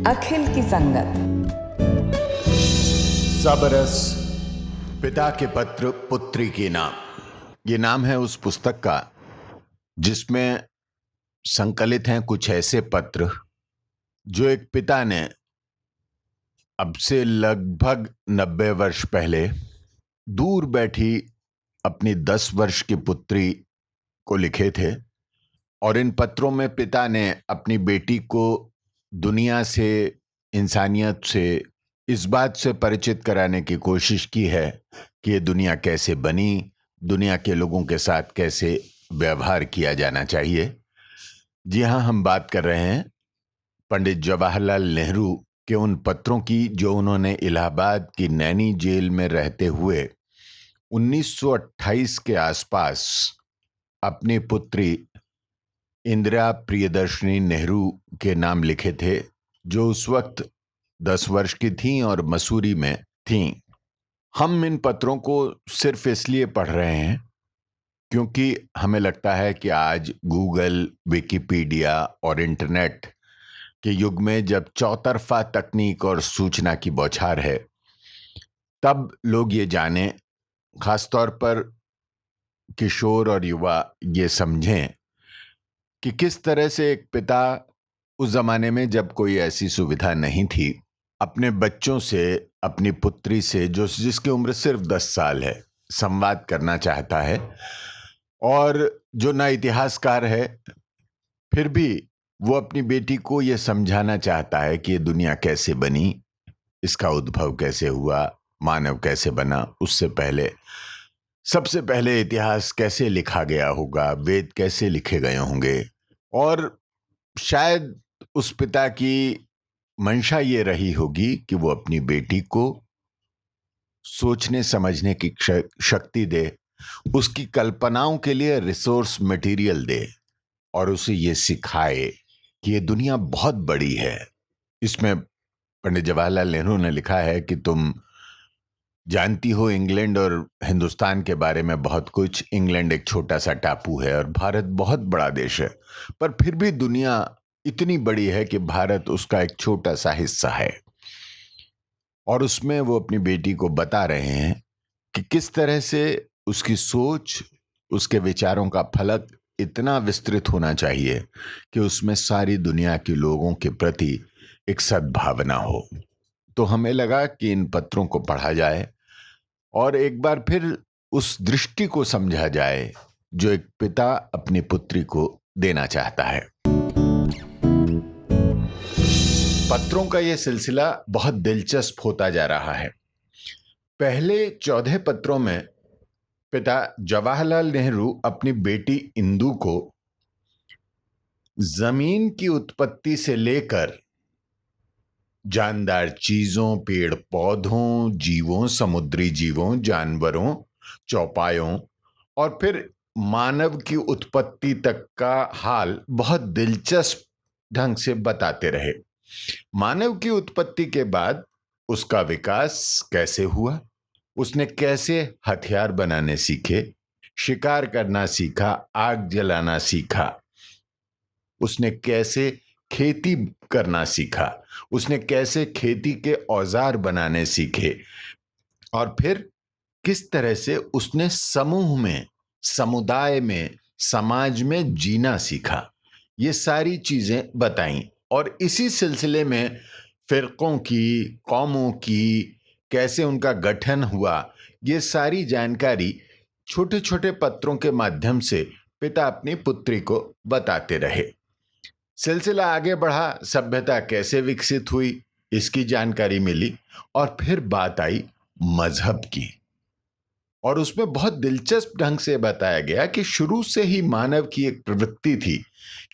अखिल की संगत। सबरस पिता के पत्र पुत्री के नाम, ये नाम है उस पुस्तक का जिसमें संकलित हैं कुछ ऐसे पत्र जो एक पिता ने अब से लगभग 90 वर्ष पहले दूर बैठी अपनी 10 वर्ष की पुत्री को लिखे थे। और इन पत्रों में पिता ने अपनी बेटी को दुनिया से, इंसानियत से, इस बात से परिचित कराने की कोशिश की है कि ये दुनिया कैसे बनी, दुनिया के लोगों के साथ कैसे व्यवहार किया जाना चाहिए। जी हाँ, हम बात कर रहे हैं पंडित जवाहरलाल नेहरू के उन पत्रों की जो उन्होंने इलाहाबाद की नैनी जेल में रहते हुए 1928 के आसपास अपनी पुत्री इंदिरा प्रियदर्शनी नेहरू के नाम लिखे थे, जो उस वक्त 10 वर्ष की थीं और मसूरी में थीं। हम इन पत्रों को सिर्फ इसलिए पढ़ रहे हैं क्योंकि हमें लगता है कि आज गूगल, विकिपीडिया और इंटरनेट के युग में जब चौतरफा तकनीक और सूचना की बौछार है, तब लोग ये जानें, खासतौर पर किशोर और युवा ये समझें कि किस तरह से एक पिता उस जमाने में जब कोई ऐसी सुविधा नहीं थी, अपने बच्चों से, अपनी पुत्री से जिसकी उम्र सिर्फ 10 साल है, संवाद करना चाहता है। और जो ना इतिहासकार है, फिर भी वो अपनी बेटी को ये समझाना चाहता है कि ये दुनिया कैसे बनी, इसका उद्भव कैसे हुआ, मानव कैसे बना, उससे पहले सबसे पहले इतिहास कैसे लिखा गया होगा, वेद कैसे लिखे गए होंगे। और शायद उस पिता की मंशा ये रही होगी कि वो अपनी बेटी को सोचने समझने की शक्ति दे, उसकी कल्पनाओं के लिए रिसोर्स मटेरियल दे और उसे ये सिखाए कि ये दुनिया बहुत बड़ी है। इसमें पंडित जवाहरलाल नेहरू ने लिखा है कि तुम जानती हो इंग्लैंड और हिंदुस्तान के बारे में बहुत कुछ। इंग्लैंड एक छोटा सा टापू है और भारत बहुत बड़ा देश है, पर फिर भी दुनिया इतनी बड़ी है कि भारत उसका एक छोटा सा हिस्सा है। और उसमें वो अपनी बेटी को बता रहे हैं कि किस तरह से उसकी सोच, उसके विचारों का फलक इतना विस्तृत होना चाहिए कि उसमें सारी दुनिया के लोगों के प्रति एक सद्भावना हो। तो हमें लगा कि इन पत्रों को पढ़ा जाए और एक बार फिर उस दृष्टि को समझा जाए जो एक पिता अपनी पुत्री को देना चाहता है। पत्रों का यह सिलसिला बहुत दिलचस्प होता जा रहा है। पहले 14 पत्रों में पिता जवाहरलाल नेहरू अपनी बेटी इंदु को जमीन की उत्पत्ति से लेकर जानदार चीजों, पेड़ पौधों, जीवों, समुद्री जीवों, जानवरों, चौपायों और फिर मानव की उत्पत्ति तक का हाल बहुत दिलचस्प ढंग से बताते रहे। मानव की उत्पत्ति के बाद उसका विकास कैसे हुआ, उसने कैसे हथियार बनाने सीखे, शिकार करना सीखा, आग जलाना सीखा, उसने कैसे खेती करना सीखा, उसने कैसे खेती के औजार बनाने सीखे और फिर किस तरह से उसने समूह में, समुदाय में, समाज में जीना सीखा। ये सारी चीजें बताई और इसी सिलसिले में फिरकों की, कौमों की, कैसे उनका गठन हुआ, ये सारी जानकारी छोटे छोटे पत्रों के माध्यम से पिता अपनी पुत्री को बताते रहे। सिलसिला आगे बढ़ा, सभ्यता कैसे विकसित हुई इसकी जानकारी मिली और फिर बात आई मजहब की। और उसमें बहुत दिलचस्प ढंग से बताया गया कि शुरू से ही मानव की एक प्रवृत्ति थी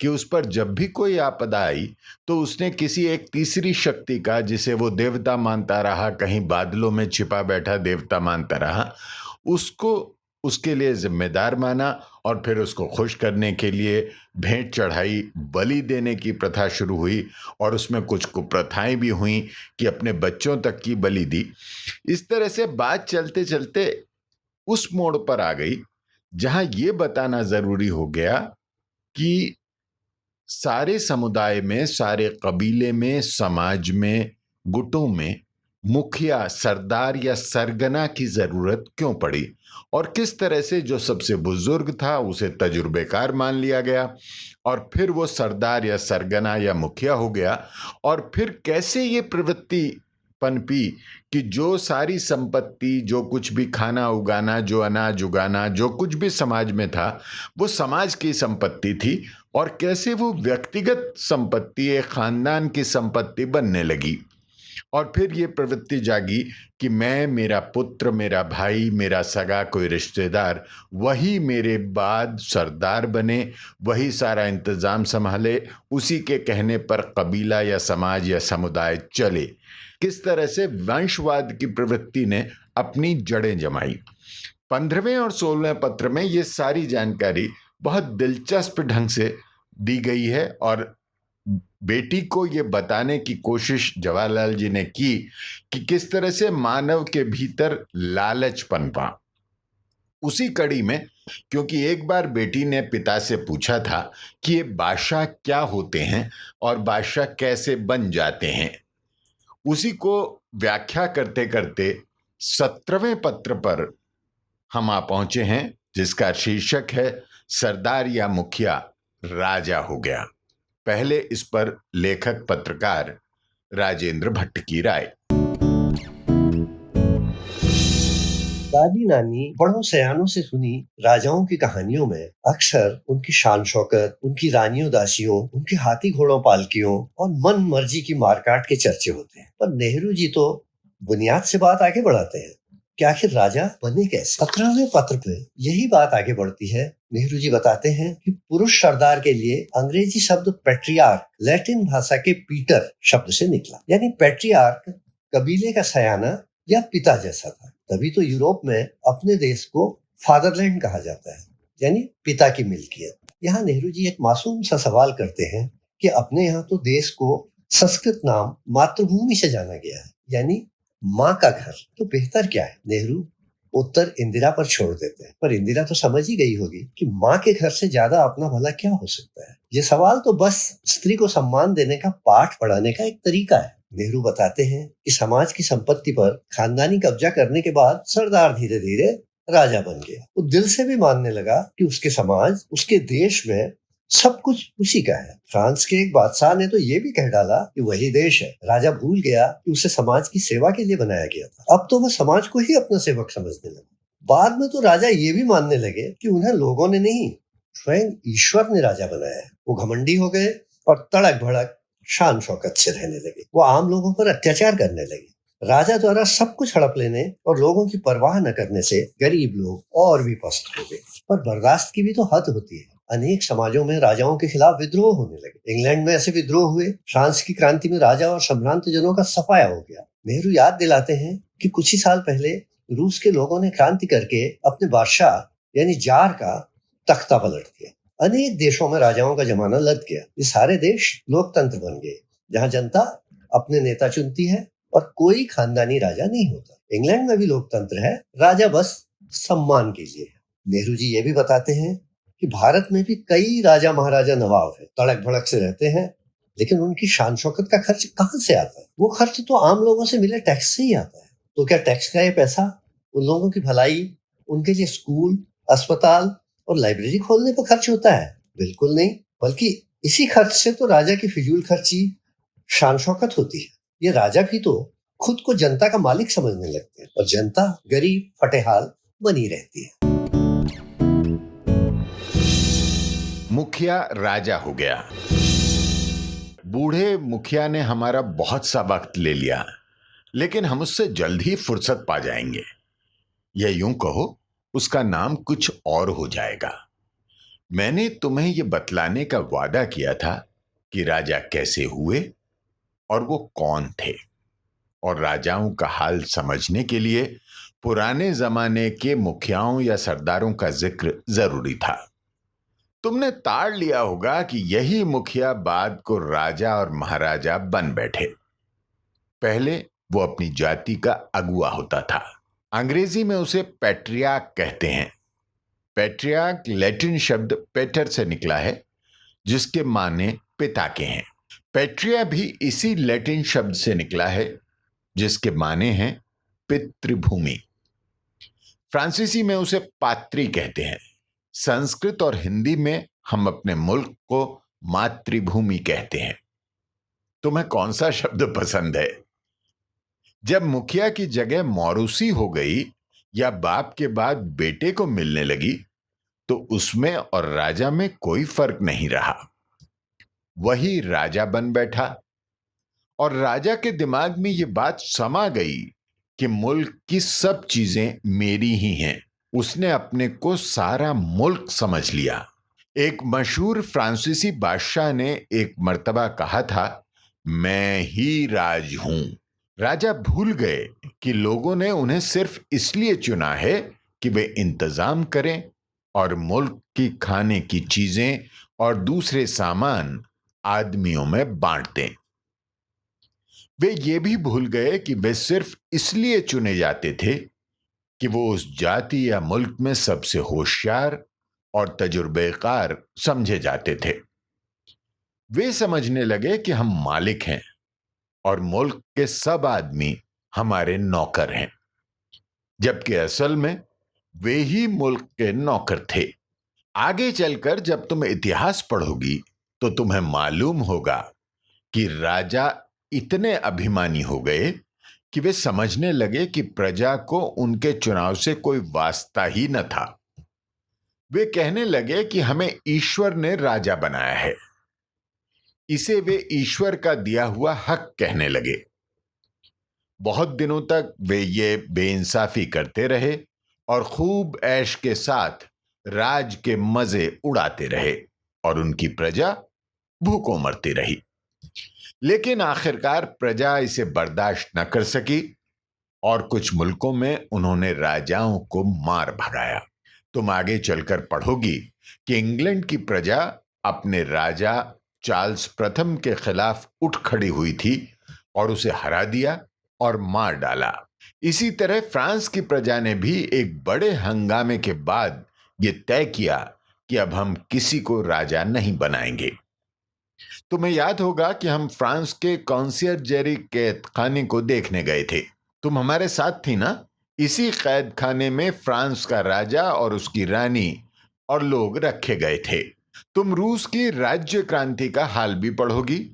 कि उस पर जब भी कोई आपदा आई तो उसने किसी एक तीसरी शक्ति का, जिसे वो देवता मानता रहा, कहीं बादलों में छिपा बैठा देवता मानता रहा, उसको उसके लिए जिम्मेदार माना और फिर उसको खुश करने के लिए भेंट चढ़ाई, बलि देने की प्रथा शुरू हुई और उसमें कुछ कुप्रथाएं भी हुई कि अपने बच्चों तक की बलि दी। इस तरह से बात चलते चलते उस मोड़ पर आ गई जहां यह बताना जरूरी हो गया कि सारे समुदाय में, सारे कबीले में, समाज में, गुटों में मुखिया, सरदार या सरगना की जरूरत क्यों पड़ी, और किस तरह से जो सबसे बुजुर्ग था उसे तजुर्बेकार मान लिया गया और फिर वो सरदार या सरगना या मुखिया हो गया, और फिर कैसे ये प्रवृत्ति पनपी कि जो सारी संपत्ति, जो कुछ भी खाना उगाना, जो अनाज उगाना, जो कुछ भी समाज में था वो समाज की संपत्ति थी, और कैसे वो व्यक्तिगत संपत्ति, एक खानदान की संपत्ति बनने लगी। और फिर ये प्रवृत्ति जागी कि मैं, मेरा पुत्र, मेरा भाई, मेरा सगा कोई रिश्तेदार वही मेरे बाद सरदार बने, वही सारा इंतज़ाम संभाले, उसी के कहने पर कबीला या समाज या समुदाय चले। किस तरह से वंशवाद की प्रवृत्ति ने अपनी जड़ें जमाई। 15वें और 16वें पत्र में ये सारी जानकारी बहुत दिलचस्प ढंग से दी गई है, और बेटी को ये बताने की कोशिश जवाहरलाल जी ने की कि किस तरह से मानव के भीतर लालच पनपा। उसी कड़ी में, क्योंकि एक बार बेटी ने पिता से पूछा था कि ये बादशाह क्या होते हैं और बादशाह कैसे बन जाते हैं, उसी को व्याख्या करते करते 17वें पत्र पर हम आ पहुंचे हैं, जिसका शीर्षक है सरदार या मुखिया राजा हो गया। पहले इस पर लेखक पत्रकार राजेंद्र भट्ट की राय। दादी नानी बड़ों सयानों से सुनी राजाओं की कहानियों में अक्सर उनकी शान शौकत, उनकी रानियों दासियों, उनके हाथी घोड़ों पालकियों और मन मर्जी की मारकाट के चर्चे होते हैं। पर नेहरू जी तो बुनियाद से बात आगे बढ़ाते हैं कि आखिर राजा बने कैसे। 17वें पत्र पे यही बात आगे बढ़ती है। नेहरू जी बताते हैं कि पुरुष सरदार के लिए अंग्रेजी शब्द पैट्रियार्क लैटिन भाषा के पीटर शब्द से निकला, यानी पैट्रियार्क कबीले का सयाना या पिता जैसा था। तभी तो यूरोप में अपने देश को फादरलैंड कहा जाता है, यानी पिता की मिल्कियत। यहाँ नेहरू जी एक मासूम सा सवाल करते हैं कि अपने यहाँ तो देश को संस्कृत नाम मातृभूमि से जाना गया है, यानी माँ का घर, तो बेहतर क्या है। नेहरू उत्तर इंदिरा पर छोड़ देते हैं, पर इंदिरा तो समझ ही गई होगी कि माँ के घर से ज्यादा अपना भला क्या हो सकता है। ये सवाल तो बस स्त्री को सम्मान देने का पाठ पढ़ाने का एक तरीका है। नेहरू बताते हैं कि समाज की संपत्ति पर खानदानी कब्जा करने के बाद सरदार धीरे धीरे राजा बन गया। वो दिल से भी मानने लगा कि उसके समाज, उसके देश में सब कुछ उसी का है। फ्रांस के एक बादशाह ने तो ये भी कह डाला कि वही देश है। राजा भूल गया कि उसे समाज की सेवा के लिए बनाया गया था। अब तो वह समाज को ही अपना सेवक समझने लगा। बाद में तो राजा ये भी मानने लगे कि उन्हें लोगों ने नहीं, स्वयं ईश्वर ने राजा बनाया है। वो घमंडी हो गए और तड़क भड़क शान शौकत से रहने लगे। वो आम लोगों पर अत्याचार करने लगे। राजा द्वारा सब कुछ हड़प लेने और लोगों की परवाह न करने से गरीब लोग और भी पस्त हो गए। पर बर्दाश्त की भी तो हद होती है। अनेक समाजों में राजाओं के खिलाफ विद्रोह होने लगे। इंग्लैंड में ऐसे विद्रोह हुए। फ्रांस की क्रांति में राजा और सम्भ्रांत जनों का सफाया हो गया। नेहरू याद दिलाते हैं कि कुछ ही साल पहले रूस के लोगों ने क्रांति करके अपने बादशाह यानी जार का तख्ता पलट दिया। अनेक देशों में राजाओं का जमाना लद गया। ये सारे देश लोकतंत्र बन गए, जहाँ जनता अपने नेता चुनती है और कोई खानदानी राजा नहीं होता। इंग्लैंड में भी लोकतंत्र है, राजा बस सम्मान के लिए है। नेहरू जी ये भी बताते हैं कि भारत में भी कई राजा महाराजा नवाब है, तड़क भड़क से रहते हैं, लेकिन उनकी शान शौकत का खर्च कहाँ से आता है? वो खर्च तो आम लोगों से मिले टैक्स से ही आता है। तो क्या टैक्स का ये पैसा उन लोगों की भलाई, उनके लिए स्कूल, अस्पताल और लाइब्रेरी खोलने पर खर्च होता है? बिल्कुल नहीं, बल्कि इसी खर्च से तो राजा की फिजूल खर्ची, शान शौकत होती है। ये राजा भी तो खुद को जनता का मालिक समझने लगते हैं और जनता गरीब फटेहाल बनी रहती है। मुखिया राजा हो गया। बूढ़े मुखिया ने हमारा बहुत सा वक्त ले लिया, लेकिन हम उससे जल्द ही फुर्सत पा जाएंगे, या यूं कहो उसका नाम कुछ और हो जाएगा। मैंने तुम्हें यह बतलाने का वादा किया था कि राजा कैसे हुए और वो कौन थे, और राजाओं का हाल समझने के लिए पुराने जमाने के मुखियाओं या सरदारों का जिक्र जरूरी था। तुमने ताड़ लिया होगा कि यही मुखिया बाद को राजा और महाराजा बन बैठे। पहले वो अपनी जाति का अगुआ होता था। अंग्रेजी में उसे पैट्रियार्क कहते हैं। पैट्रियार्क लैटिन शब्द पेटर से निकला है, जिसके माने पिता के हैं। पैट्रिया भी इसी लैटिन शब्द से निकला है जिसके माने हैं पितृभूमि। फ्रांसीसी में उसे पात्री कहते हैं। संस्कृत और हिंदी में हम अपने मुल्क को मातृभूमि कहते हैं। तुम्हें कौन सा शब्द पसंद है? जब मुखिया की जगह मौरूसी हो गई या बाप के बाद बेटे को मिलने लगी तो उसमें और राजा में कोई फर्क नहीं रहा। वही राजा बन बैठा और राजा के दिमाग में यह बात समा गई कि मुल्क की सब चीजें मेरी ही हैं। उसने अपने को सारा मुल्क समझ लिया। एक मशहूर फ्रांसीसी बादशाह ने एक मर्तबा कहा था, मैं ही राज हूं। राजा भूल गए कि लोगों ने उन्हें सिर्फ इसलिए चुना है कि वे इंतजाम करें और मुल्क की खाने की चीजें और दूसरे सामान आदमियों में बांट दें। वे ये भी भूल गए कि वे सिर्फ इसलिए चुने जाते थे कि वो उस जाति या मुल्क में सबसे होशियार और तजुर्बेकार समझे जाते थे। वे समझने लगे कि हम मालिक हैं और मुल्क के सब आदमी हमारे नौकर हैं, जबकि असल में वे ही मुल्क के नौकर थे। आगे चलकर जब तुम इतिहास पढ़ोगी तो तुम्हें मालूम होगा कि राजा इतने अभिमानी हो गए कि वे समझने लगे कि प्रजा को उनके चुनाव से कोई वास्ता ही न था। वे कहने लगे कि हमें ईश्वर ने राजा बनाया है। इसे वे ईश्वर का दिया हुआ हक कहने लगे। बहुत दिनों तक वे ये बेइंसाफी करते रहे और खूब ऐश के साथ राज के मजे उड़ाते रहे और उनकी प्रजा भूखों मरती रही। लेकिन आखिरकार प्रजा इसे बर्दाश्त न कर सकी और कुछ मुल्कों में उन्होंने राजाओं को मार भगाया। तुम आगे चलकर पढ़ोगी कि इंग्लैंड की प्रजा अपने राजा चार्ल्स प्रथम के खिलाफ उठ खड़ी हुई थी और उसे हरा दिया और मार डाला। इसी तरह फ्रांस की प्रजा ने भी एक बड़े हंगामे के बाद ये तय किया कि अब हम किसी को राजा नहीं बनाएंगे। तुम्हें याद होगा कि हम फ्रांस के कॉन्सियरजेरी कैद खाने को देखने गए थे। तुम हमारे साथ थी ना? इसी कैद खाने में फ्रांस का राजा और उसकी रानी और लोग रखे गए थे। तुम रूस की राज्य क्रांति का हाल भी पढ़ोगी,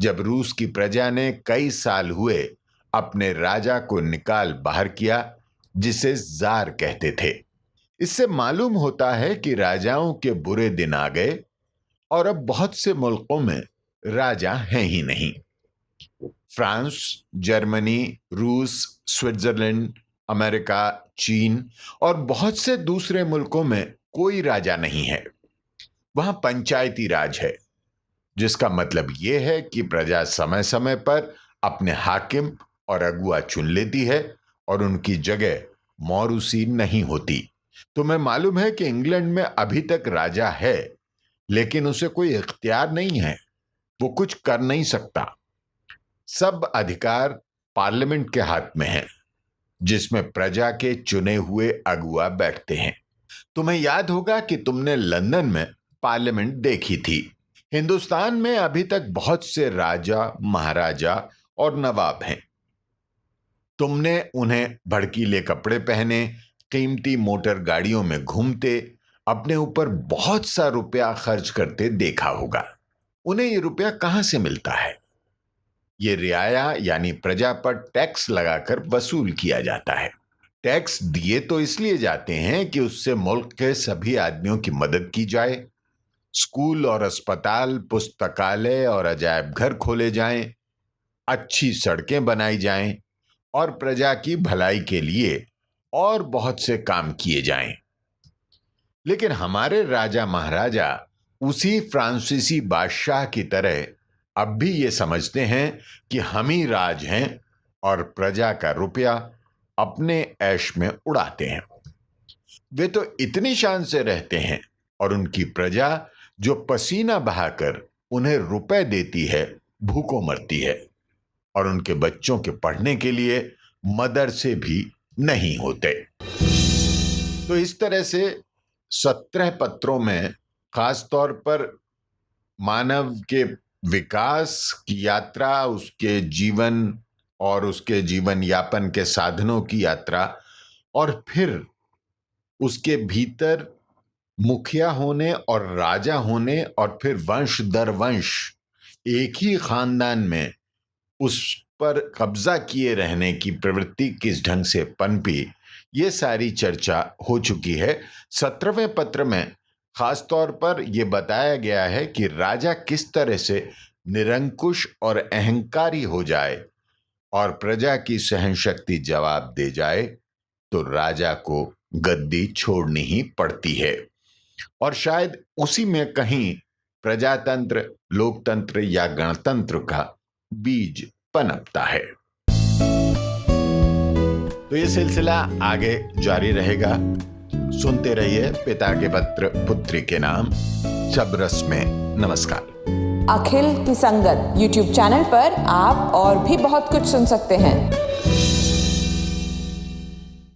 जब रूस की प्रजा ने कई साल हुए अपने राजा को निकाल बाहर किया, जिसे जार कहते थे। इससे मालूम होता है कि राजाओं के बुरे दिन आ गए और अब बहुत से मुल्कों में राजा हैं ही नहीं। फ्रांस, जर्मनी, रूस, स्विट्जरलैंड, अमेरिका, चीन और बहुत से दूसरे मुल्कों में कोई राजा नहीं है। वहां पंचायती राज है, जिसका मतलब यह है कि प्रजा समय समय पर अपने हाकिम और अगुआ चुन लेती है और उनकी जगह मौरूसी नहीं होती। तुम्हें मालूम है कि इंग्लैंड में अभी तक राजा है, लेकिन उसे कोई इख्तियार नहीं है, वो कुछ कर नहीं सकता। सब अधिकार पार्लियामेंट के हाथ में है, जिसमें प्रजा के चुने हुए अगुआ बैठते हैं। तुम्हें याद होगा कि तुमने लंदन में पार्लियामेंट देखी थी। हिंदुस्तान में अभी तक बहुत से राजा, महाराजा और नवाब हैं। तुमने उन्हें भड़कीले कपड़े पहने, कीमती मोटर गाड़ियों में घूमते, अपने ऊपर बहुत सा रुपया खर्च करते देखा होगा। उन्हें ये रुपया कहां से मिलता है? ये रियाया यानी प्रजा पर टैक्स लगाकर वसूल किया जाता है। टैक्स दिए तो इसलिए जाते हैं कि उससे मुल्क के सभी आदमियों की मदद की जाए, स्कूल और अस्पताल, पुस्तकालय और अजायब घर खोले जाएं, अच्छी सड़कें बनाई जाएं और प्रजा की भलाई के लिए और बहुत से काम किए जाएं। लेकिन हमारे राजा महाराजा उसी फ्रांसीसी बादशाह की तरह अब भी ये समझते हैं कि हम ही राज हैं और प्रजा का रुपया अपने ऐश में उड़ाते हैं। वे तो इतनी शान से रहते हैं और उनकी प्रजा जो पसीना बहाकर उन्हें रुपए देती है, भूखों मरती है और उनके बच्चों के पढ़ने के लिए मदरसे भी नहीं होते। तो इस तरह से 17 पत्रों में खास तौर पर मानव के विकास की यात्रा, उसके जीवन और उसके जीवन यापन के साधनों की यात्रा, और फिर उसके भीतर मुखिया होने और राजा होने और फिर वंश दर वंश एक ही खानदान में उस पर कब्जा किए रहने की प्रवृत्ति किस ढंग से पनपी, ये सारी चर्चा हो चुकी है। 17वें पत्र में खास तौर पर यह बताया गया है कि राजा किस तरह से निरंकुश और अहंकारी हो जाए और प्रजा की सहनशक्ति जवाब दे जाए तो राजा को गद्दी छोड़नी ही पड़ती है। और शायद उसी में कहीं प्रजातंत्र, लोकतंत्र या गणतंत्र का बीज पनपता है। तो ये सिलसिला आगे जारी रहेगा। सुनते रहिए पिता के पत्र पुत्री के नाम। सब रस में नमस्कार। अखिल की संगत YouTube चैनल पर आप और भी बहुत कुछ सुन सकते हैं।